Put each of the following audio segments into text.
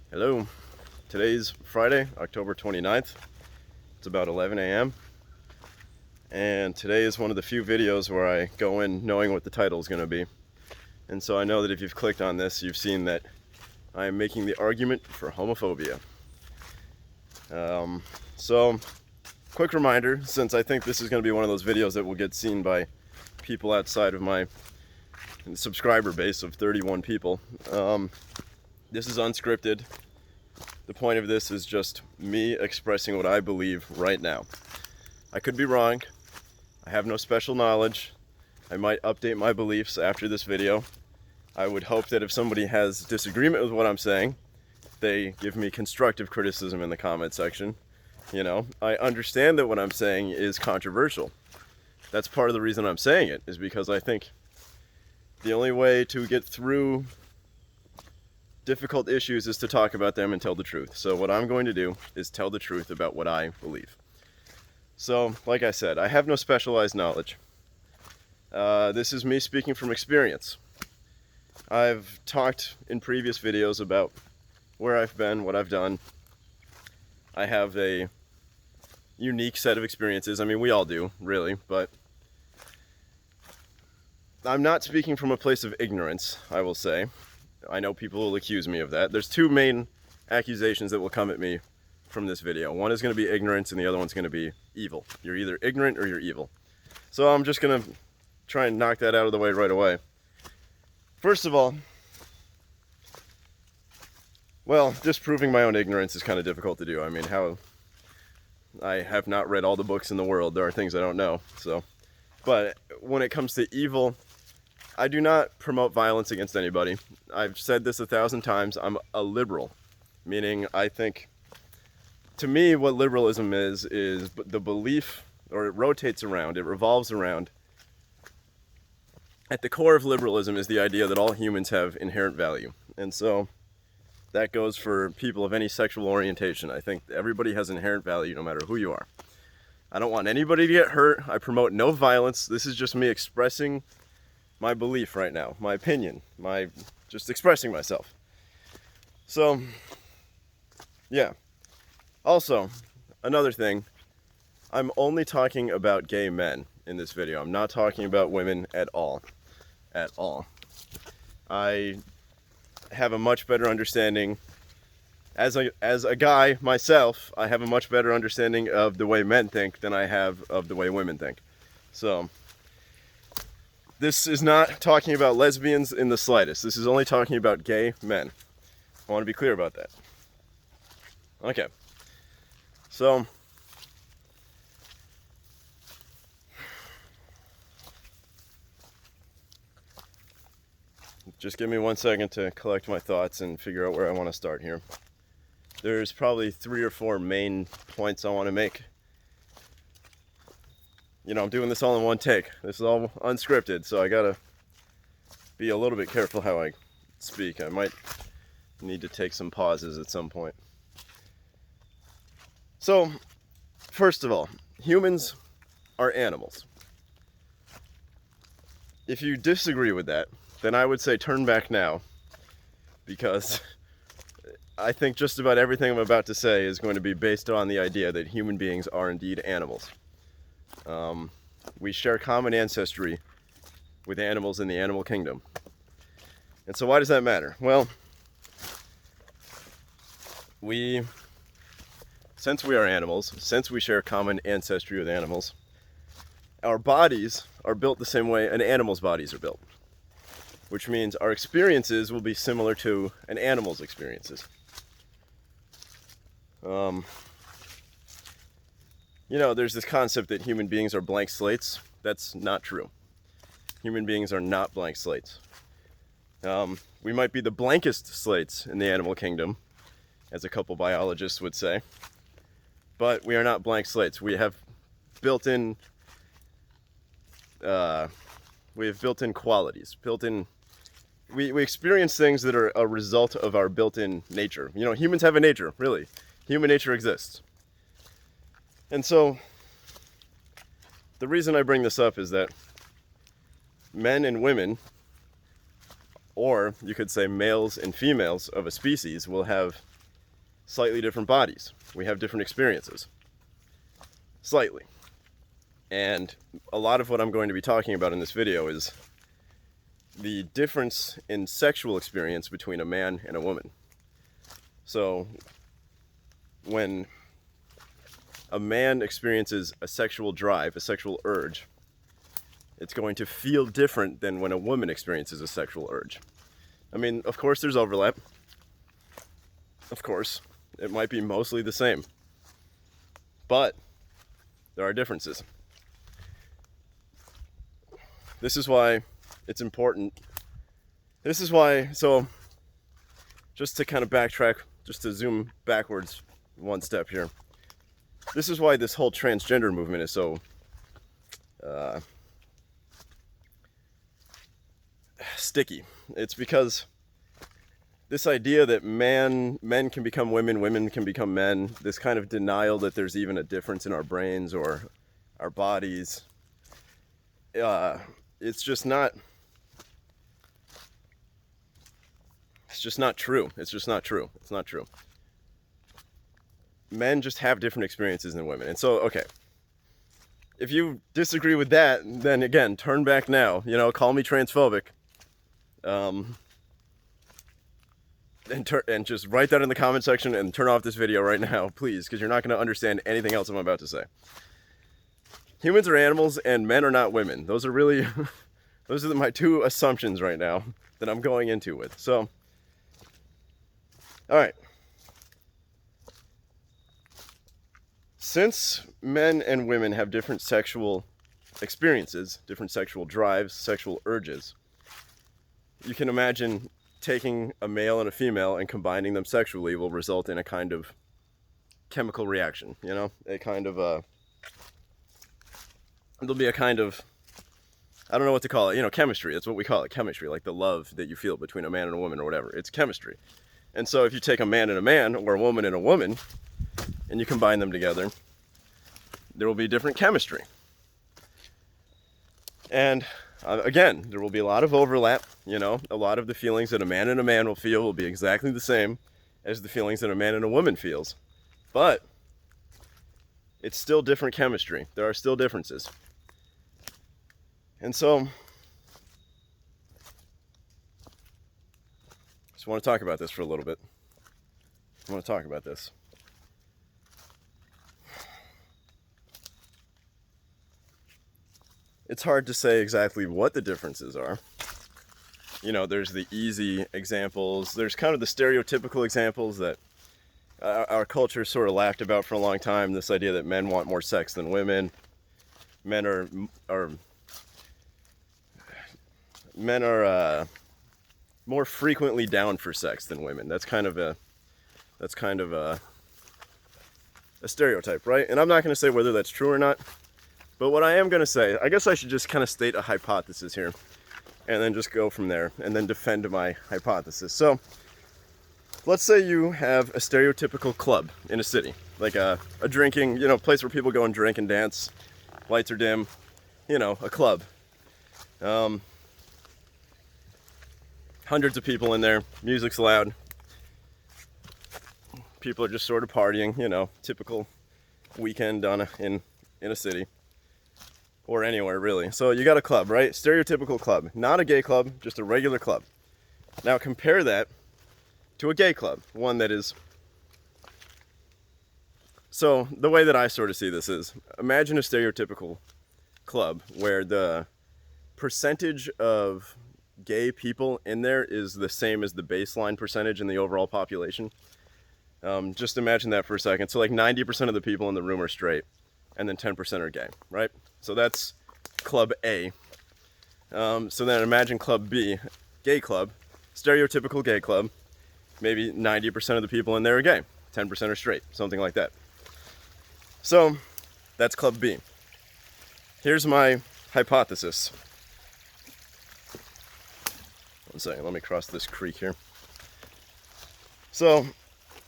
Hello, today's Friday, October 29th. It's about 11 a.m. and today is one of the few videos where I go in knowing what the title is going to be. And so I know that if you've clicked on this, you've seen that I am making the argument for homophobia. So, quick reminder, since I think this is going to be one of those videos that will get seen by people outside of my subscriber base of 31 people. This is unscripted. The point of this is just me expressing what I believe right now. I could be wrong. I have no special knowledge. I might update my beliefs after this video. I would hope that if somebody has disagreement with what I'm saying, they give me constructive criticism in the comment section. You know, I understand that what I'm saying is controversial. That's part of the reason I'm saying it, is because I think the only way to get through difficult issues is to talk about them and tell the truth. So what I'm going to do is tell the truth about what I believe. So, like I said, I have no specialized knowledge. This is me speaking from experience. I've talked in previous videos about where I've been, what I've done. I have a unique set of experiences. I mean, we all do, really, but I'm not speaking from a place of ignorance, I will say. I know people will accuse me of that. There's two main accusations that will come at me from this video. One is going to be ignorance and the other one's going to be evil. You're either ignorant or you're evil. So I'm just going to try and knock that out of the way right away. First of all, well, disproving my own ignorance is kind of difficult to do. I mean, I have not read all the books in the world. There are things I don't know. But when it comes to evil, I do not promote violence against anybody. I've said this 1,000 times. I'm a liberal, meaning I think, to me, what liberalism is the belief, or it rotates around, it revolves around. At the core of liberalism is the idea that all humans have inherent value. And so that goes for people of any sexual orientation. I think everybody has inherent value no matter who you are. I don't want anybody to get hurt. I promote no violence. This is just me expressing my belief right now, my opinion, just expressing myself. So, yeah. Also, another thing, I'm only talking about gay men in this video. I'm not talking about women at all. At all. I have a much better understanding, as a guy myself, I have a much better understanding of the way men think than I have of the way women think. So, this is not talking about lesbians in the slightest. This is only talking about gay men. I want to be clear about that. Okay. So, just give me 1 second to collect my thoughts and figure out where I want to start here. There's probably 3 or 4 main points I want to make. You know, I'm doing this all in one take. This is all unscripted, so I gotta be a little bit careful how I speak. I might need to take some pauses at some point. So, first of all, humans are animals. If you disagree with that, then I would say turn back now, because I think just about everything I'm about to say is going to be based on the idea that human beings are indeed animals. We share common ancestry with animals in the animal kingdom. And so why does that matter? Well, since we are animals, since we share common ancestry with animals, our bodies are built the same way an animal's bodies are built, which means our experiences will be similar to an animal's experiences. You know, there's this concept that human beings are blank slates. That's not true. Human beings are not blank slates. We might be the blankest slates in the animal kingdom, as a couple biologists would say, but we are not blank slates. We have built-in qualities, we experience things that are a result of our built-in nature. You know, humans have a nature, really. Human nature exists. And so, the reason I bring this up is that men and women, or you could say males and females of a species, will have slightly different bodies. We have different experiences. Slightly. And a lot of what I'm going to be talking about in this video is the difference in sexual experience between a man and a woman. So, when a man experiences a sexual drive, a sexual urge, it's going to feel different than when a woman experiences a sexual urge. I mean, of course there's overlap. Of course, it might be mostly the same. But there are differences. This is why it's important. This is why, so just to kind of backtrack, just to zoom backwards one step here. This is why this whole transgender movement is so sticky. It's because this idea that men can become women, women can become men, this kind of denial that there's even a difference in our brains or our bodies, it's just not true. It's just not true. It's not true. Men just have different experiences than women. And so, okay, if you disagree with that, then again, turn back now, call me transphobic. And just write that in the comment section and turn off this video right now, please, because you're not going to understand anything else I'm about to say. Humans are animals and men are not women. Those are really, those are my two assumptions right now that I'm going into with. So, all right. Since men and women have different sexual experiences, different sexual drives, sexual urges, you can imagine taking a male and a female and combining them sexually will result in a kind of chemical reaction, a kind of, there'll be a kind of, I don't know what to call it, chemistry. That's what we call it, chemistry, like the love that you feel between a man and a woman or whatever. It's chemistry. And so if you take a man and a man, or a woman and a woman, and you combine them together, there will be different chemistry. And again, there will be a lot of overlap, a lot of the feelings that a man and a man will feel will be exactly the same as the feelings that a man and a woman feels. But it's still different chemistry. There are still differences. And so, just want to talk about this for a little bit. I want to talk about this. It's hard to say exactly what the differences are. There's the easy examples. There's kind of the stereotypical examples that our culture sort of laughed about for a long time. This idea that men want more sex than women. Men are more frequently down for sex than women. That's kind of a stereotype, right? And I'm not going to say whether that's true or not. But what I am going to say, I guess I should just kind of state a hypothesis here and then just go from there and then defend my hypothesis. So let's say you have a stereotypical club in a city, like a drinking, place where people go and drink and dance, lights are dim, a club. Hundreds of people in there, music's loud, people are just sort of partying, typical weekend in a city. Or anywhere, really. So you got a club, right? Stereotypical club. Not a gay club, just a regular club. Now compare that to a gay club. One that is... So the way that I sort of see this is, imagine a stereotypical club where the percentage of gay people in there is the same as the baseline percentage in the overall population. Just imagine that for a second. So like 90% of the people in the room are straight, and then 10% are gay, right? So that's Club A. So then imagine Club B, gay club, stereotypical gay club. Maybe 90% of the people in there are gay, 10% are straight, something like that. So that's Club B. Here's my hypothesis. One second, let me cross this creek here. So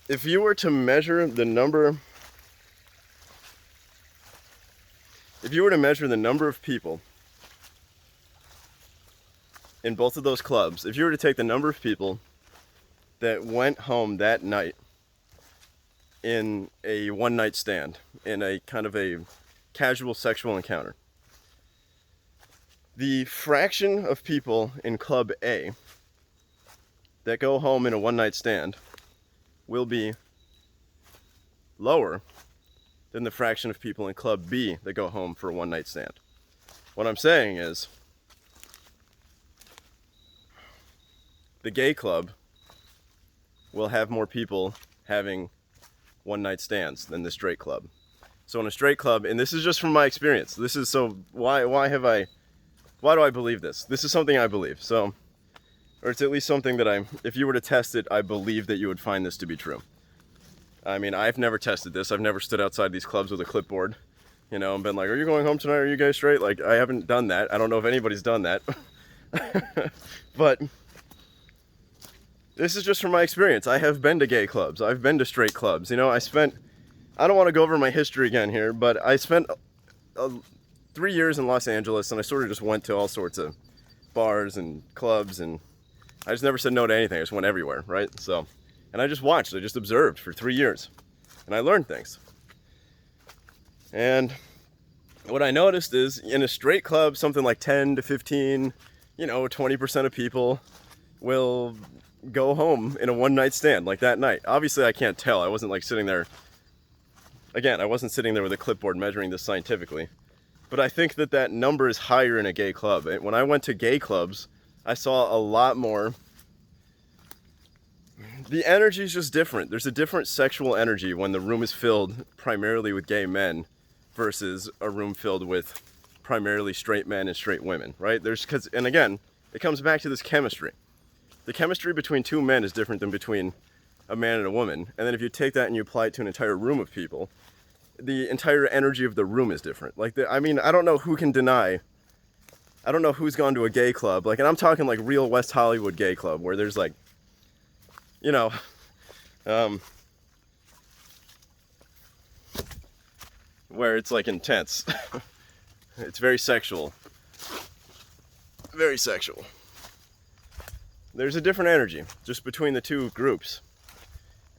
if you were to measure the number of people in both of those clubs, if you were to take the number of people that went home that night in a one-night stand, in a kind of a casual sexual encounter. The fraction of people in Club A that go home in a one-night stand will be lower than the fraction of people in Club B that go home for a one-night stand. What I'm saying is, the gay club will have more people having one-night stands than the straight club. So in a straight club, and this is just from my experience, this is so, why do I believe this? This is something I believe, so, or it's at least something that if you were to test it, I believe that you would find this to be true. I mean, I've never tested this. I've never stood outside these clubs with a clipboard, and been like, are you going home tonight? Are you guys straight? Like, I haven't done that. I don't know if anybody's done that. But this is just from my experience. I have been to gay clubs. I've been to straight clubs. I don't want to go over my history again here, but I spent 3 years in Los Angeles, and I sort of just went to all sorts of bars and clubs, and I just never said no to anything. I just went everywhere, right? So, and I just watched, I just observed for 3 years, and I learned things. And what I noticed is, in a straight club, something like 10 to 15, 20% of people will go home in a one-night stand, like that night. Obviously, I can't tell. I wasn't like sitting there, again, I wasn't sitting there with a clipboard measuring this scientifically. But I think that number is higher in a gay club. When I went to gay clubs, I saw a lot more. The energy is just different. There's a different sexual energy when the room is filled primarily with gay men versus a room filled with primarily straight men and straight women, right? And again, it comes back to this chemistry. The chemistry between two men is different than between a man and a woman. And then if you take that and you apply it to an entire room of people, the entire energy of the room is different. I don't know who can deny. I don't know who's gone to a gay club, and I'm talking like real West Hollywood gay club where there's like, where it's like intense. It's very sexual. Very sexual. There's a different energy just between the two groups.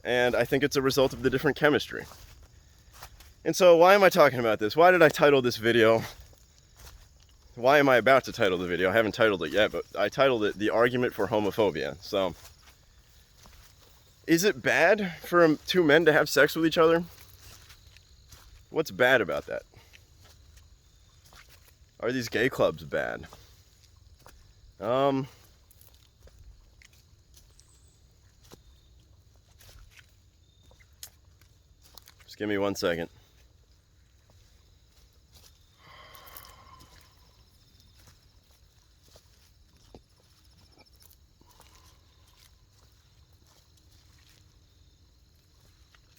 And I think it's a result of the different chemistry. And so why am I talking about this? Why did I title this video? Why am I about to title the video? I haven't titled it yet, but I titled it The Argument for Homophobia. So, is it bad for two men to have sex with each other? What's bad about that? Are these gay clubs bad? Just give me 1 second.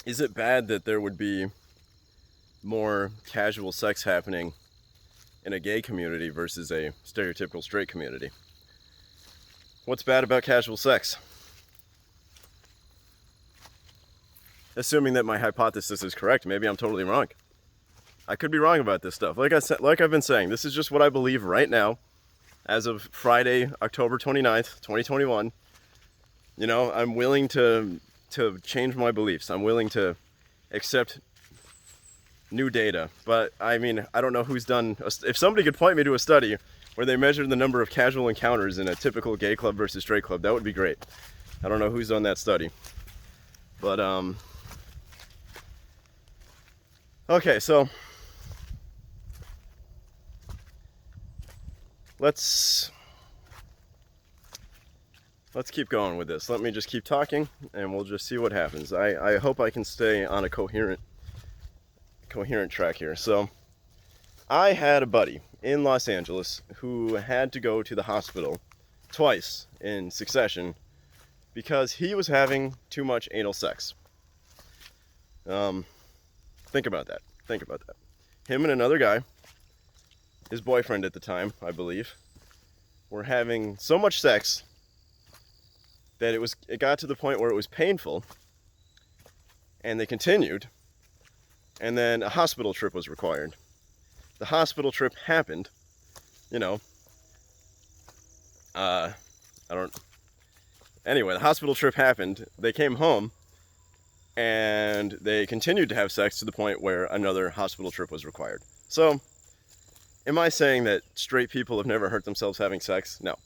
Is it bad that there would be more casual sex happening in a gay community versus a stereotypical straight community? What's bad about casual sex? Assuming that my hypothesis is correct, maybe I'm totally wrong. I could be wrong about this stuff. Like I've been saying, this is just what I believe right now, as of Friday, October 29th, 2021. I'm willing to change my beliefs. I'm willing to accept new data. But I don't know who's done. If somebody could point me to a study where they measured the number of casual encounters in a typical gay club versus straight club, that would be great. I don't know who's done that study. But okay, so let's keep going with this. Let me just keep talking and we'll just see what happens. I hope I can stay on a coherent track here. So I had a buddy in Los Angeles who had to go to the hospital twice in succession because he was having too much anal sex. Think about that. Him and another guy, his boyfriend at the time, I believe, were having so much sex that it got to the point where it was painful, and they continued, and then a hospital trip was required. The hospital trip happened, anyway, the hospital trip happened, they came home, and they continued to have sex to the point where another hospital trip was required. So, am I saying that straight people have never hurt themselves having sex? No.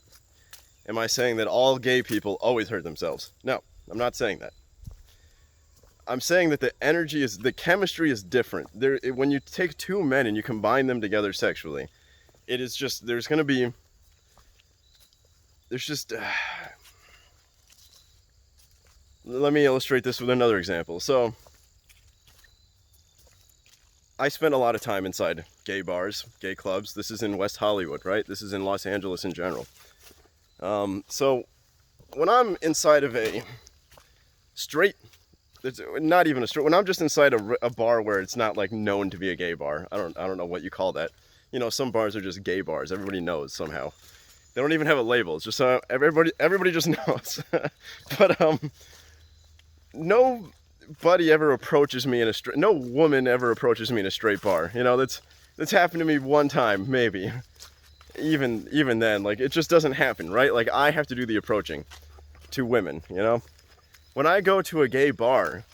Am I saying that all gay people always hurt themselves? No, I'm not saying that. I'm saying that the chemistry is different. When you take two men and you combine them together sexually, it is just, let me illustrate this with another example. So, I spend a lot of time inside gay bars, gay clubs. This is in West Hollywood, right? This is in Los Angeles in general. So, when I'm inside of a straight, it's not even a straight, when I'm just inside a bar where it's not like known to be a gay bar, I don't know what you call that. You know, some bars are just gay bars. Everybody knows somehow. They don't even have a label. It's just everybody just knows. But nobody ever approaches me no woman ever approaches me in a straight bar. You know, that's happened to me one time, maybe. Even then, like, it just doesn't happen, right? Like, I have to do the approaching to women, you know? When I go to a gay bar,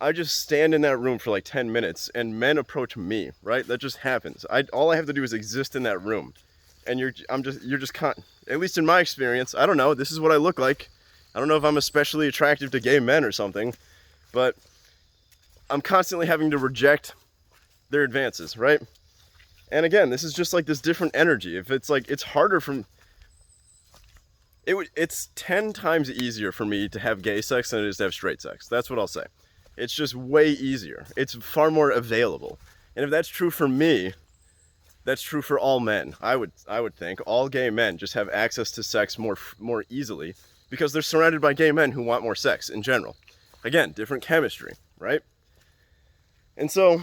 I just stand in that room for like 10 minutes and men approach me, right? That just happens. All I have to do is exist in that room. And you're just at least in my experience, I don't know, this is what I look like. I don't know if I'm especially attractive to gay men or something, but I'm constantly having to reject their advances, right? And again, this is just like this different energy. If it's like, it's harder it's 10 times easier for me to have gay sex than it is to have straight sex. That's what I'll say. It's just way easier. It's far more available. And if that's true for me, that's true for all men. I would think all gay men just have access to sex more easily because they're surrounded by gay men who want more sex in general. Again, different chemistry, right? And so,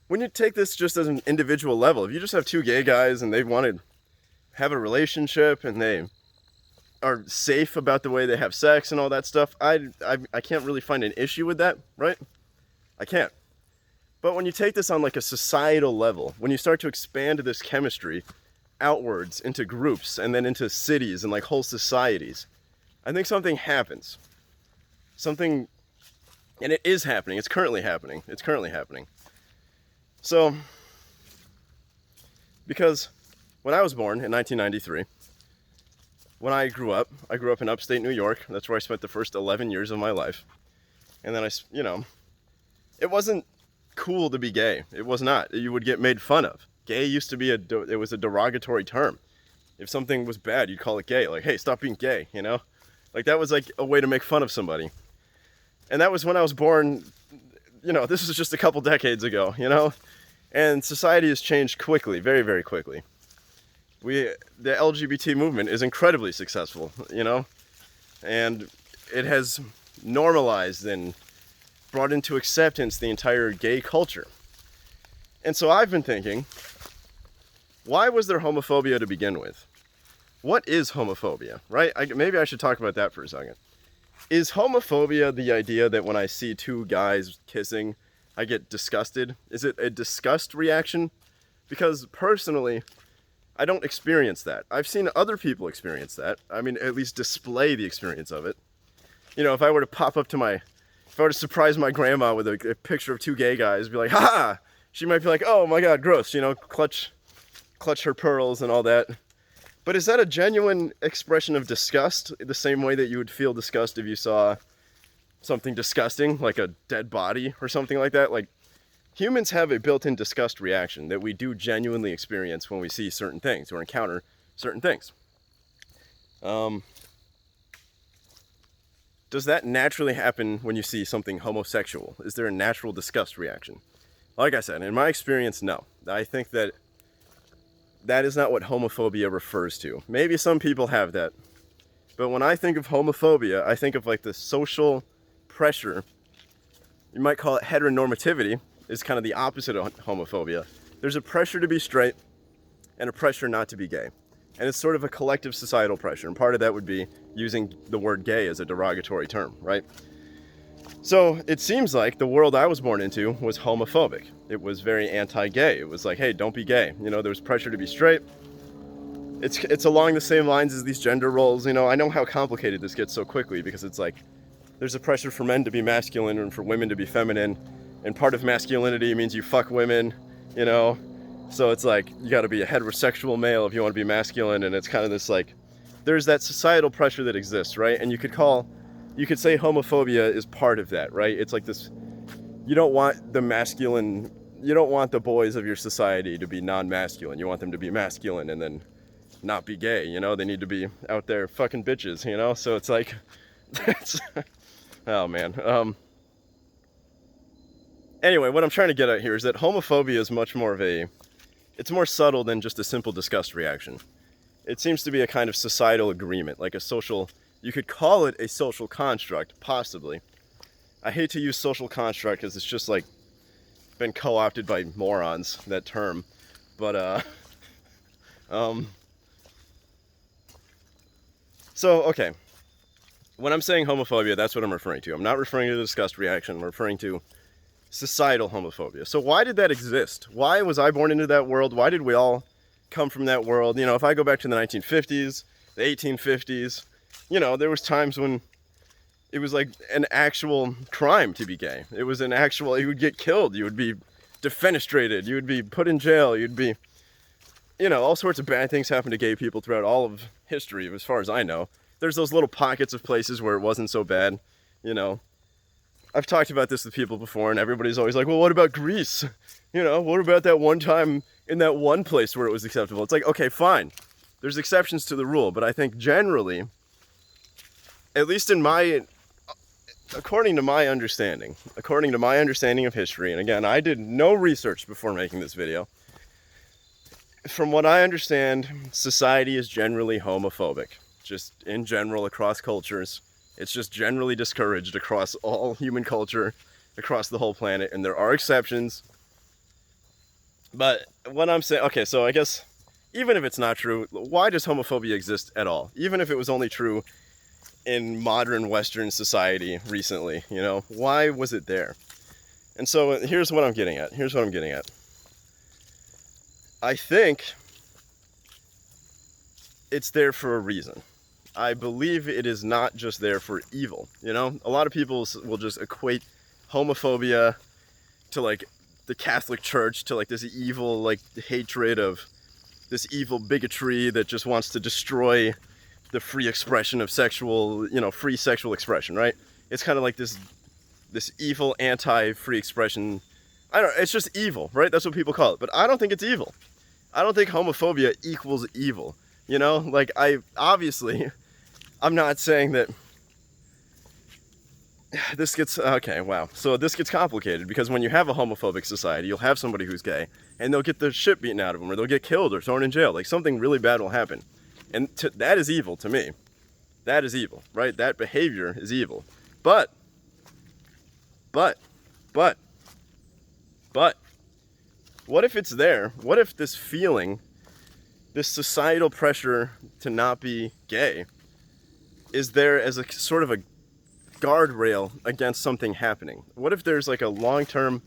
when you take this just as an individual level, if you just have two gay guys and they want to have a relationship and they are safe about the way they have sex and all that stuff, I can't really find an issue with that, right? I can't. But when you take this on like a societal level, when you start to expand this chemistry outwards into groups and then into cities and like whole societies, I think something happens. And it is happening. It's currently happening. So, because when I was born in 1993, when I grew up in upstate New York. That's where I spent the first 11 years of my life. And then it wasn't cool to be gay. It was not. You would get made fun of. Gay used to be it was a derogatory term. If something was bad, you'd call it gay. Like, hey, stop being gay, you know? Like, that was like a way to make fun of somebody. And that was when I was born. This was just a couple decades ago, And society has changed quickly, very, very quickly. The LGBT movement is incredibly successful, and it has normalized and brought into acceptance the entire gay culture. And so I've been thinking, why was there homophobia to begin with? What is homophobia, right? Maybe I should talk about that for a second. Is homophobia the idea that when I see two guys kissing, I get disgusted? Is it a disgust reaction? Because personally, I don't experience that. I've seen other people experience that. I mean, at least display the experience of it. If I were to surprise my grandma with a picture of two gay guys, be like, ha! She might be like, oh my God, gross, clutch her pearls and all that. But is that a genuine expression of disgust? The same way that you would feel disgust if you saw something disgusting, like a dead body or something like that? Like, humans have a built-in disgust reaction that we do genuinely experience when we see certain things or encounter certain things. Does that naturally happen when you see something homosexual? Is there a natural disgust reaction? Like I said, in my experience, no. I think that is not what homophobia refers to. Maybe some people have that. But when I think of homophobia, I think of like the social pressure. You might call it heteronormativity, is kind of the opposite of homophobia. There's a pressure to be straight and a pressure not to be gay. And it's sort of a collective societal pressure. And part of that would be using the word gay as a derogatory term, right? So it seems like the world I was born into was homophobic. It was very anti-gay. It was like, hey, don't be gay. There was pressure to be straight. It's along the same lines as these gender roles. I know how complicated this gets so quickly because it's like there's a pressure for men to be masculine and for women to be feminine, and part of masculinity means you fuck women, you know. So it's like you got to be a heterosexual male if you want to be masculine, and it's kind of this like, there's that societal pressure that exists, right? And you could say homophobia is part of that, right? It's like this, you don't want the boys of your society to be non-masculine. You want them to be masculine and then not be gay, you know? They need to be out there fucking bitches, you know? So it's like, oh man. Anyway, what I'm trying to get at here is that homophobia is much more of it's more subtle than just a simple disgust reaction. It seems to be a kind of societal agreement, like you could call it a social construct, possibly. I hate to use social construct because it's just like been co-opted by morons, that term. But, so, okay. When I'm saying homophobia, that's what I'm referring to. I'm not referring to the disgust reaction. I'm referring to societal homophobia. So why did that exist? Why was I born into that world? Why did we all come from that world? You know, if I go back to the 1950s, the 1850s, you know, there was times when it was like an actual crime to be gay. It was you would get killed, you would be defenestrated, you would be put in jail, you'd be, you know, all sorts of bad things happen to gay people throughout all of history, as far as I know. There's those little pockets of places where it wasn't so bad, you know. I've talked about this with people before, and everybody's always like, well, what about Greece? You know, what about that one time in that one place where it was acceptable? It's like, okay, fine. There's exceptions to the rule, but I think generally, at least according to my understanding of history, and again, I did no research before making this video. From what I understand, society is generally homophobic, just in general across cultures. It's just generally discouraged across all human culture, across the whole planet, and there are exceptions. But what I'm saying, okay, so I guess even if it's not true, why does homophobia exist at all? Even if it was only true in modern Western society recently, you know, why was it there? And so here's what I'm getting at. I think it's there for a reason. I believe it is not just there for evil, you know? A lot of people will just equate homophobia to like the Catholic Church, to like this evil like hatred of this evil bigotry that just wants to destroy the free expression of free sexual expression, right? It's kind of like this evil anti-free expression. I don't know, it's just evil, right? That's what people call it. But I don't think it's evil. I don't think homophobia equals evil. You know, like I'm not saying that this gets, okay, wow. So this gets complicated because when you have a homophobic society, you'll have somebody who's gay and they'll get the shit beaten out of them, or they'll get killed or thrown in jail. Like something really bad will happen. And that is evil to me. That is evil, right? That behavior is evil. But, what if it's there? What if this feeling, this societal pressure to not be gay, is there as a sort of a guardrail against something happening? What if there's like a long-term,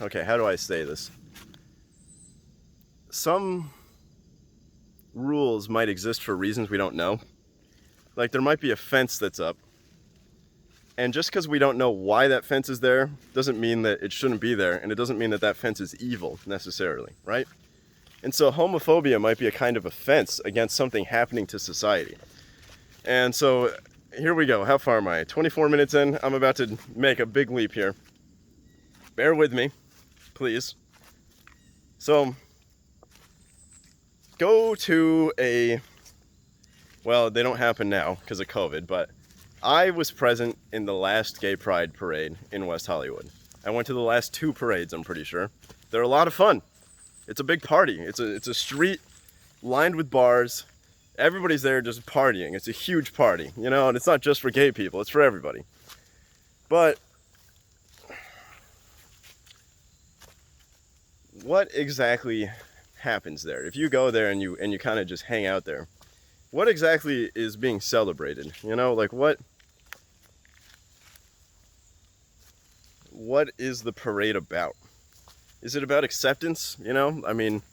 okay, how do I say this? Some rules might exist for reasons we don't know. Like there might be a fence that's up, and just because we don't know why that fence is there doesn't mean that it shouldn't be there, and it doesn't mean that that fence is evil necessarily, right? And so homophobia might be a kind of offense against something happening to society. And so here we go. How far am I? 24 minutes in. I'm about to make a big leap here. Bear with me, please. So go to well, they don't happen now because of COVID, but I was present in the last gay pride parade in West Hollywood. I went to the last 2 parades, I'm pretty sure. They're a lot of fun. It's a big party. It's a street lined with bars. Everybody's there just partying. It's a huge party, you know, and it's not just for gay people, it's for everybody. But what exactly happens there? If you go there and you kind of just hang out there, what exactly is being celebrated? You know, like what is the parade about? Is it about acceptance? You know, I mean,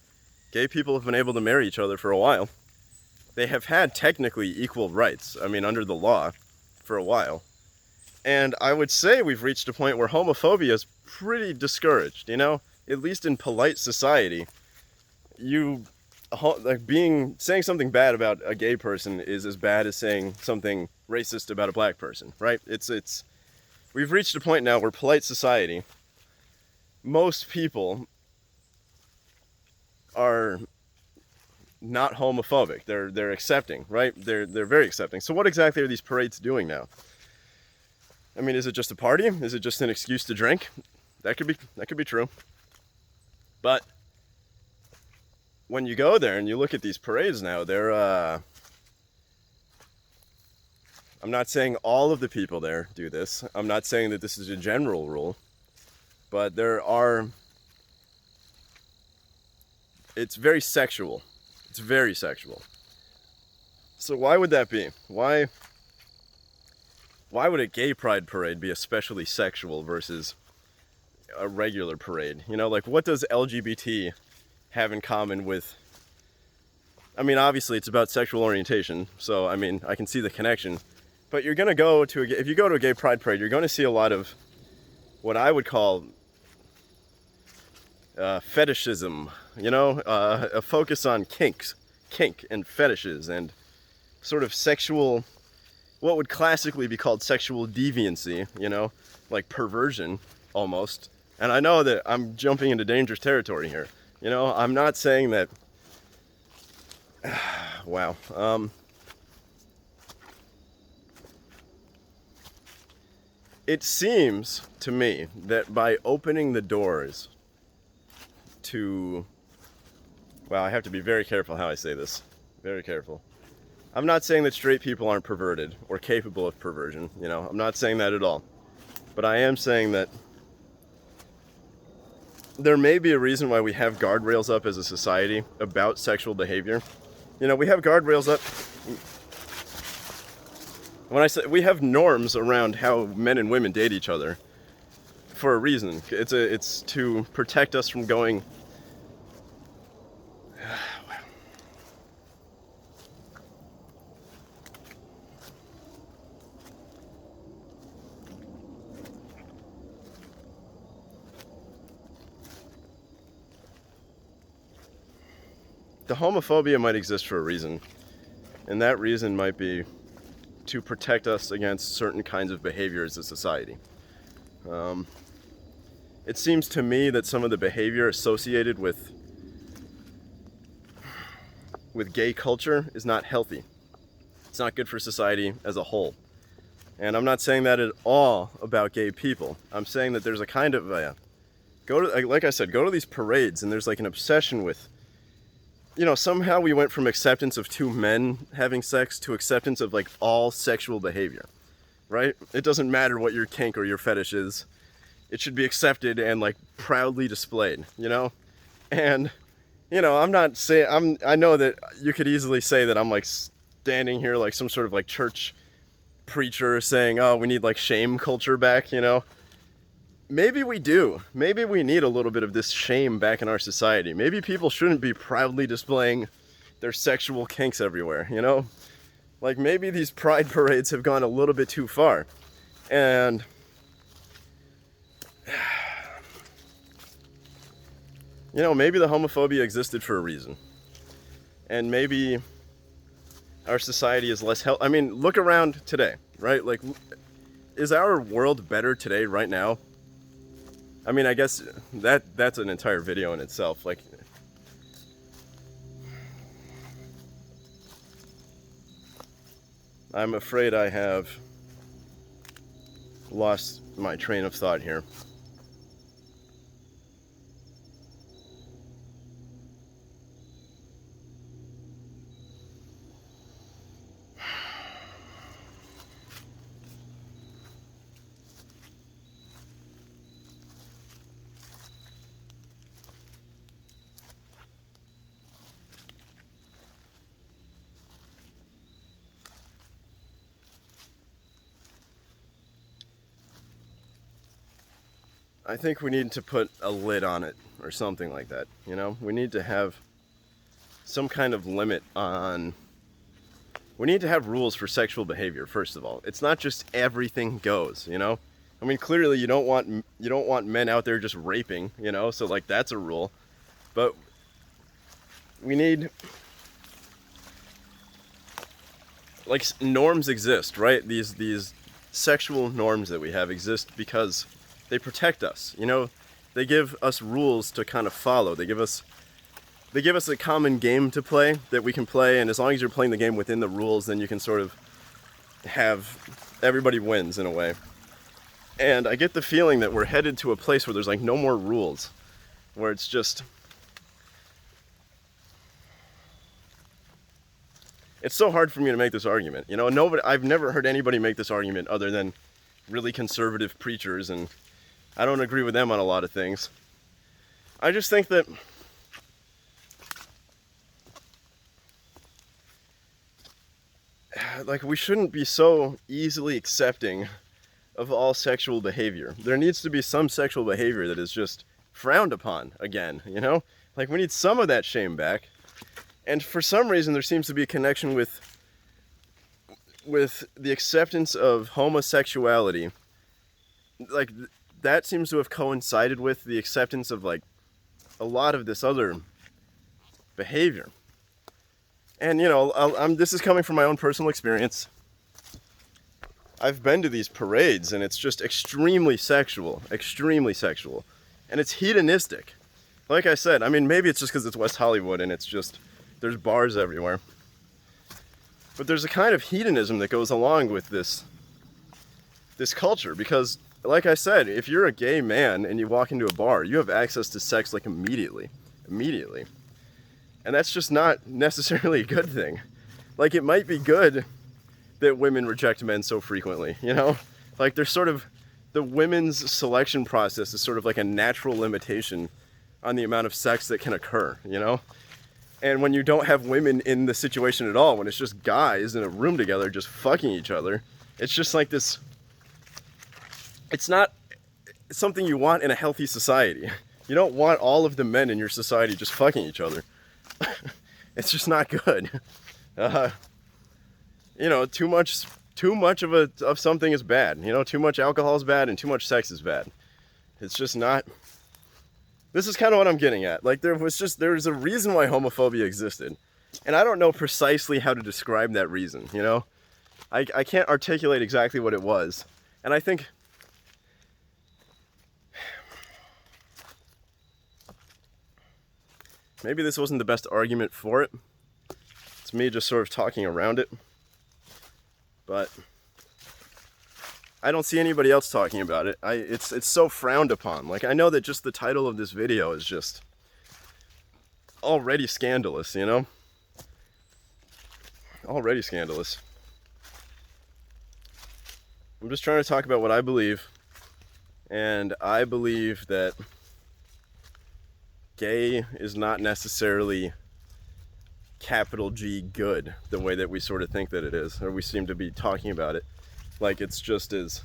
gay people have been able to marry each other for a while. they have had technically equal rights, I mean, under the law for a while. And I would say we've reached a point where homophobia is pretty discouraged, you know? At least in polite society, saying something bad about a gay person is as bad as saying something racist about a black person, right? We've reached a point now where polite society, most people are not homophobic. They're accepting, right? They're very accepting. So what exactly are these parades doing now? I mean, is it just a party? Is it just an excuse to drink? That could be true. But when you go there and you look at these parades now, I'm not saying all of the people there do this. I'm not saying that this is a general rule, but it's very sexual. It's very sexual. So why would that be? Why would a gay pride parade be especially sexual versus a regular parade? You know, like, what does LGBT have in common with... I mean, obviously it's about sexual orientation, so I mean, I can see the connection. But you're gonna go to if you go to a gay pride parade, you're gonna see a lot of what I would call fetishism, you know, a focus on kink and fetishes and sort of sexual, what would classically be called sexual deviancy, you know, like perversion almost. And I know that I'm jumping into dangerous territory here. You know, I'm not saying that, wow. It seems to me that by opening the doors to, well, I have to be very careful how I say this. Very careful. I'm not saying that straight people aren't perverted or capable of perversion, you know, I'm not saying that at all. But I am saying that there may be a reason why we have guardrails up as a society about sexual behavior. You know, we have guardrails up. When I say we have norms around how men and women date each other for a reason. It's to protect us from going... The homophobia might exist for a reason, and that reason might be to protect us against certain kinds of behavior as a society. It seems to me that some of the behavior associated with gay culture is not healthy. It's not good for society as a whole. And I'm not saying that at all about gay people. I'm saying that there's a kind of like I said, go to these parades and there's like an obsession with, you know, somehow we went from acceptance of two men having sex to acceptance of like all sexual behavior, right? It doesn't matter what your kink or your fetish is. It should be accepted and like proudly displayed, you know? And, you know, I know that you could easily say that I'm like standing here like some sort of like church preacher saying, oh, we need like shame culture back, you know? Maybe we do. Maybe we need a little bit of this shame back in our society. Maybe people shouldn't be proudly displaying their sexual kinks everywhere, you know? Like, maybe these pride parades have gone a little bit too far. And you know, maybe the homophobia existed for a reason. And maybe our society is less I mean, look around today, right? Like, is our world better today, right now? I mean, I guess that's an entire video in itself. Like, I'm afraid I have lost my train of thought here. I think we need to put a lid on it or something like that, you know? We need to have some kind of limit on we need to have rules for sexual behavior, first of all. It's not just everything goes, you know? I mean, clearly you don't want men out there just raping, you know? So like that's a rule. But we need, like, norms exist, right? These sexual norms that we have exist because they protect us, you know? They give us rules to kind of follow. They give us a common game to play that we can play, and as long as you're playing the game within the rules, then you can sort of have everybody wins in a way. And I get the feeling that we're headed to a place where there's like no more rules, where it's just, it's so hard for me to make this argument. You know, I've never heard anybody make this argument other than really conservative preachers, and I don't agree with them on a lot of things. I just think that like we shouldn't be so easily accepting of all sexual behavior. There needs to be some sexual behavior that is just frowned upon again, you know? Like we need some of that shame back. And for some reason there seems to be a connection with the acceptance of homosexuality. Like that seems to have coincided with the acceptance of like a lot of this other behavior. And you know, this is coming from my own personal experience. I've been to these parades and it's just extremely sexual, and it's hedonistic. Like I said, I mean, maybe it's just because it's West Hollywood and it's just, there's bars everywhere. But there's a kind of hedonism that goes along with this culture, because like I said, if you're a gay man and you walk into a bar, you have access to sex like immediately. And that's just not necessarily a good thing. Like it might be good that women reject men so frequently, you know? Like there's sort of, the women's selection process is sort of like a natural limitation on the amount of sex that can occur, you know? And when you don't have women in the situation at all, when it's just guys in a room together just fucking each other, it's just like this, it's not something you want in a healthy society. You don't want all of the men in your society just fucking each other. It's just not good. You know, too much of something is bad. You know, too much alcohol is bad and too much sex is bad. It's just not. This is kind of what I'm getting at. Like there's a reason why homophobia existed. And I don't know precisely how to describe that reason, you know? I can't articulate exactly what it was. And I think maybe this wasn't the best argument for it. It's me just sort of talking around it. But I don't see anybody else talking about it. It's so frowned upon. Like I know that just the title of this video is just already scandalous, you know? Already scandalous. I'm just trying to talk about what I believe. And I believe that gay is not necessarily capital G good, the way that we sort of think that it is, or we seem to be talking about it like it's just is.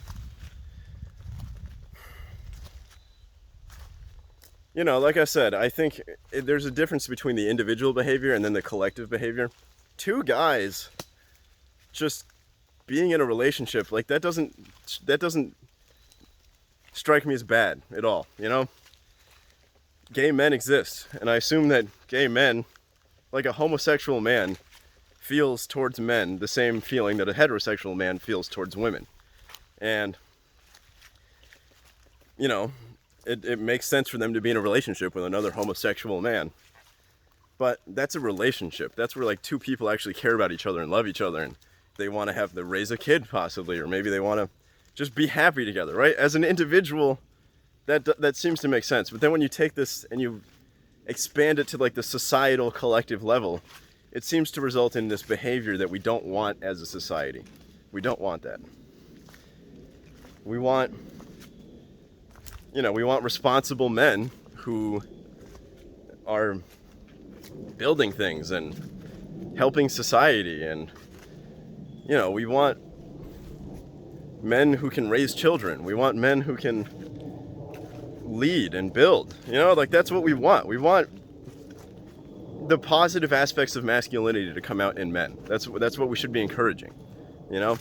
You know, like I said, I think there's a difference between the individual behavior and then the collective behavior. Two guys just being in a relationship, like that doesn't strike me as bad at all, you know? Gay men exist, and I assume that gay men, like a homosexual man, feels towards men the same feeling that a heterosexual man feels towards women. And, you know, it makes sense for them to be in a relationship with another homosexual man. But that's a relationship. That's where like two people actually care about each other and love each other, and they want to raise a kid possibly, or maybe they want to just be happy together, right? As an individual, that seems to make sense. But then when you take this and you expand it to like the societal collective level, it seems to result in this behavior that we don't want as a society. We don't want that. We want, you know, we want responsible men who are building things and helping society, and, you know, we want men who can raise children. We want men who can lead and build, you know, like that's what we want. We want the positive aspects of masculinity to come out in men. That's what we should be encouraging, you know?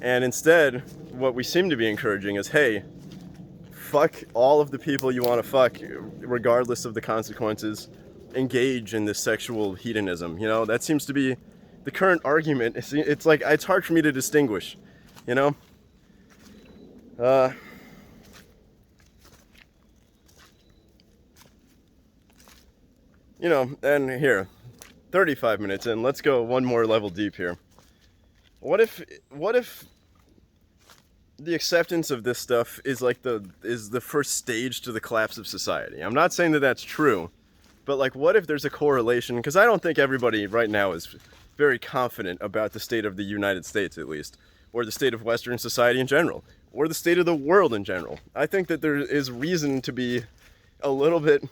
And instead, what we seem to be encouraging is, hey, fuck all of the people you want to fuck, regardless of the consequences. Engage in this sexual hedonism, you know? That seems to be the current argument. It's like, it's hard for me to distinguish, you know? You know, and here, 35 minutes in, let's go one more level deep here. What if the acceptance of this stuff is like the first stage to the collapse of society? I'm not saying that that's true, but like, what if there's a correlation? Because I don't think everybody right now is very confident about the state of the United States, at least, or the state of Western society in general, or the state of the world in general. I think that there is reason to be a little bit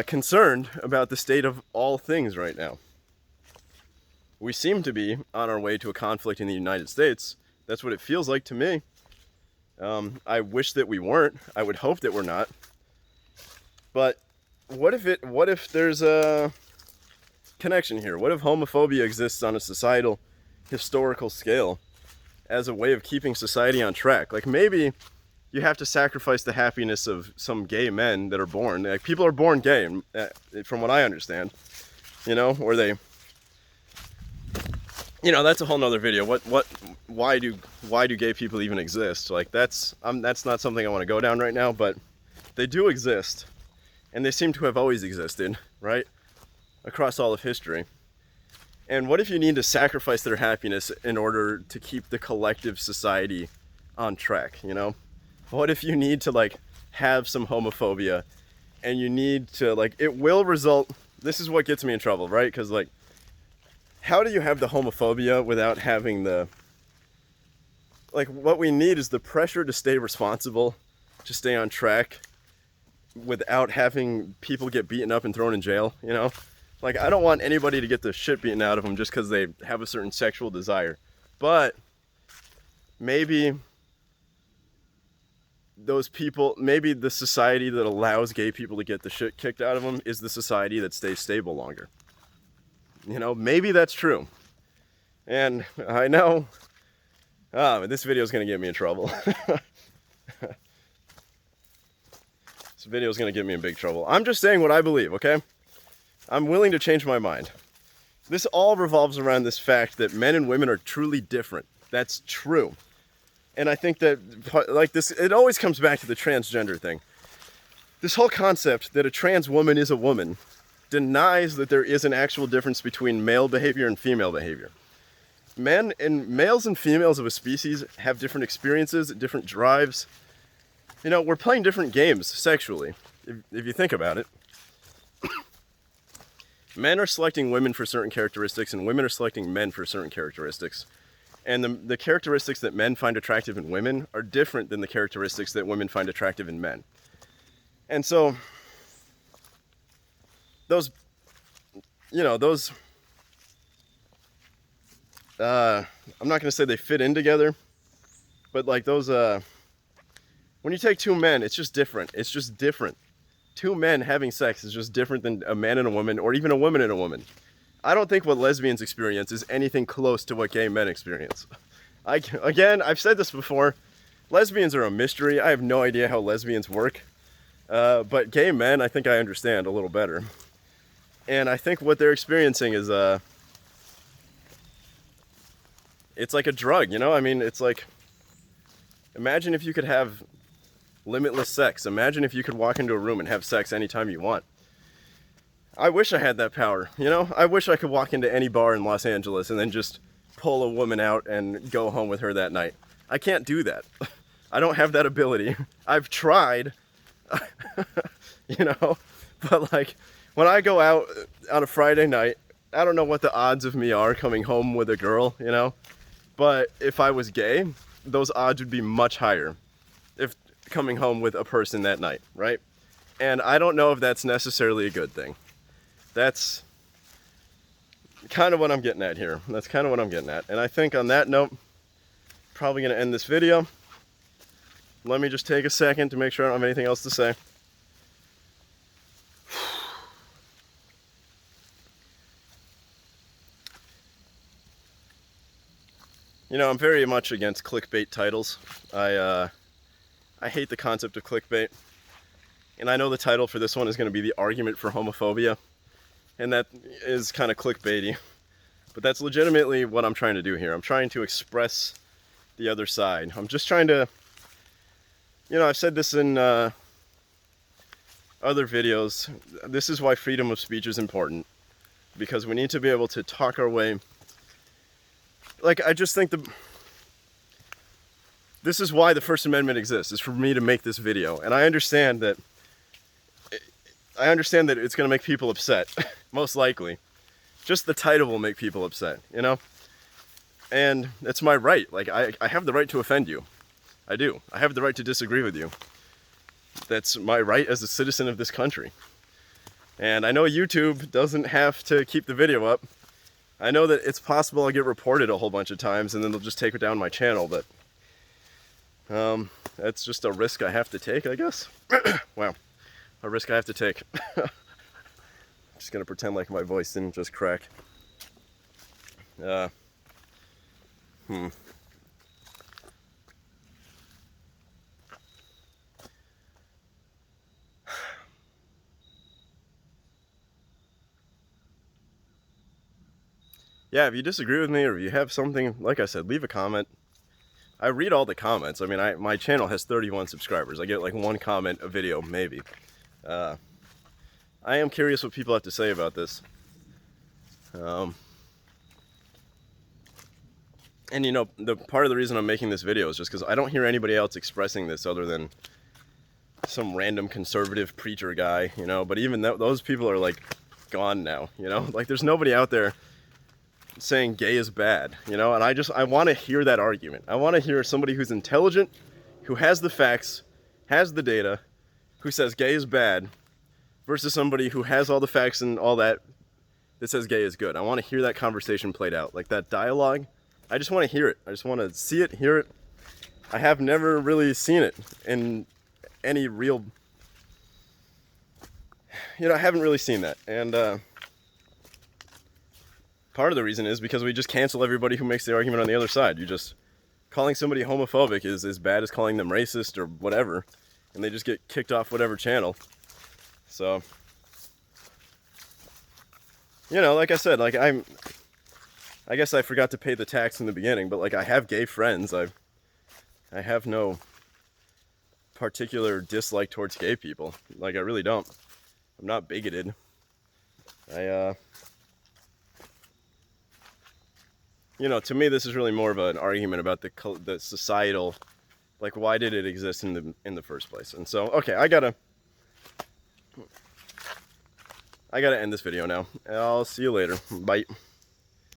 concerned about the state of all things right now. We seem to be on our way to a conflict in the United States. That's what it feels like to me. I wish that we weren't. I would hope that we're not. But what if there's a connection here? What if homophobia exists on a societal, historical scale as a way of keeping society on track? Like, maybe you have to sacrifice the happiness of some gay men that are born. Like, people are born gay, from what I understand. You know, or they, you know, that's a whole nother video. Why do gay people even exist? Like, that's not something I want to go down right now, but they do exist, and they seem to have always existed, right? Across all of history. And what if you need to sacrifice their happiness in order to keep the collective society on track, you know? What if you need to, like, have some homophobia, and you need to, like, it will result, this is what gets me in trouble, right? Because, like, how do you have the homophobia without having the, like, what we need is the pressure to stay responsible, to stay on track, without having people get beaten up and thrown in jail, you know? Like, I don't want anybody to get the shit beaten out of them just because they have a certain sexual desire. But maybe those people, maybe the society that allows gay people to get the shit kicked out of them is the society that stays stable longer. You know, maybe that's true. And I know, this video is going to get me in trouble. This video is going to get me in big trouble. I'm just saying what I believe, okay? I'm willing to change my mind. This all revolves around this fact that men and women are truly different. That's true. And I think that, like, this, it always comes back to the transgender thing. This whole concept that a trans woman is a woman denies that there is an actual difference between male behavior and female behavior. Males and females of a species have different experiences, different drives. You know, we're playing different games sexually, if you think about it. Men are selecting women for certain characteristics, and women are selecting men for certain characteristics. And the characteristics that men find attractive in women are different than the characteristics that women find attractive in men. And so, those, you know, those, I'm not going to say they fit in together, but like those, when you take two men, it's just different. It's just different. Two men having sex is just different than a man and a woman, or even a woman and a woman. I don't think what lesbians experience is anything close to what gay men experience. Again, I've said this before, lesbians are a mystery. I have no idea how lesbians work. But gay men, I think I understand a little better. And I think what they're experiencing is, it's like a drug, you know? I mean, it's like, imagine if you could have limitless sex. Imagine if you could walk into a room and have sex anytime you want. I wish I had that power, you know? I wish I could walk into any bar in Los Angeles and then just pull a woman out and go home with her that night. I can't do that. I don't have that ability. I've tried, you know? But like, when I go out on a Friday night, I don't know what the odds of me are coming home with a girl, you know? But if I was gay, those odds would be much higher if coming home with a person that night, right? And I don't know if that's necessarily a good thing. That's kind of what I'm getting at here. That's kind of what I'm getting at. And I think on that note, probably going to end this video. Let me just take a second to make sure I don't have anything else to say. You know, I'm very much against clickbait titles. I hate the concept of clickbait. And I know the title for this one is going to be The Argument for Homophobia. And that is kind of clickbaity. But that's legitimately what I'm trying to do here. I'm trying to express the other side. I'm just trying to, you know, I've said this in other videos. This is why freedom of speech is important. Because we need to be able to talk our way. Like, I just think this is why the First Amendment exists, is for me to make this video. And I understand that it's going to make people upset, most likely. Just the title will make people upset, you know? And it's my right. Like, I have the right to offend you. I do. I have the right to disagree with you. That's my right as a citizen of this country. And I know YouTube doesn't have to keep the video up. I know that it's possible I'll get reported a whole bunch of times and then they'll just take it down my channel, but that's just a risk I have to take, I guess. Wow. A risk I have to take. I'm just gonna pretend like my voice didn't just crack. Yeah, if you disagree with me or if you have something, like I said, leave a comment. I read all the comments. I mean, my channel has 31 subscribers. I get like one comment a video, maybe. I am curious what people have to say about this. And you know, the part of the reason I'm making this video is just because I don't hear anybody else expressing this other than some random conservative preacher guy, you know. But even those people are like gone now, you know. Like, there's nobody out there saying gay is bad, you know. And I want to hear that argument. I want to hear somebody who's intelligent, who has the facts, has the data, who says gay is bad, versus somebody who has all the facts and all that says gay is good. I want to hear that conversation played out, like that dialogue. I just want to hear it. I just want to see it, hear it. I have never really seen it in any real, you know, I haven't really seen that. And part of the reason is because we just cancel everybody who makes the argument on the other side. You just, calling somebody homophobic is as bad as calling them racist or whatever, and they just get kicked off whatever channel. So, you know, like I said, like I guess I forgot to pay the tax in the beginning, but like I have gay friends. I have no particular dislike towards gay people. Like, I really don't. I'm not bigoted. You know, to me, this is really more of an argument about the societal, like, why did it exist in the first place? And so, okay, I gotta end this video now. I'll see you later. Bye.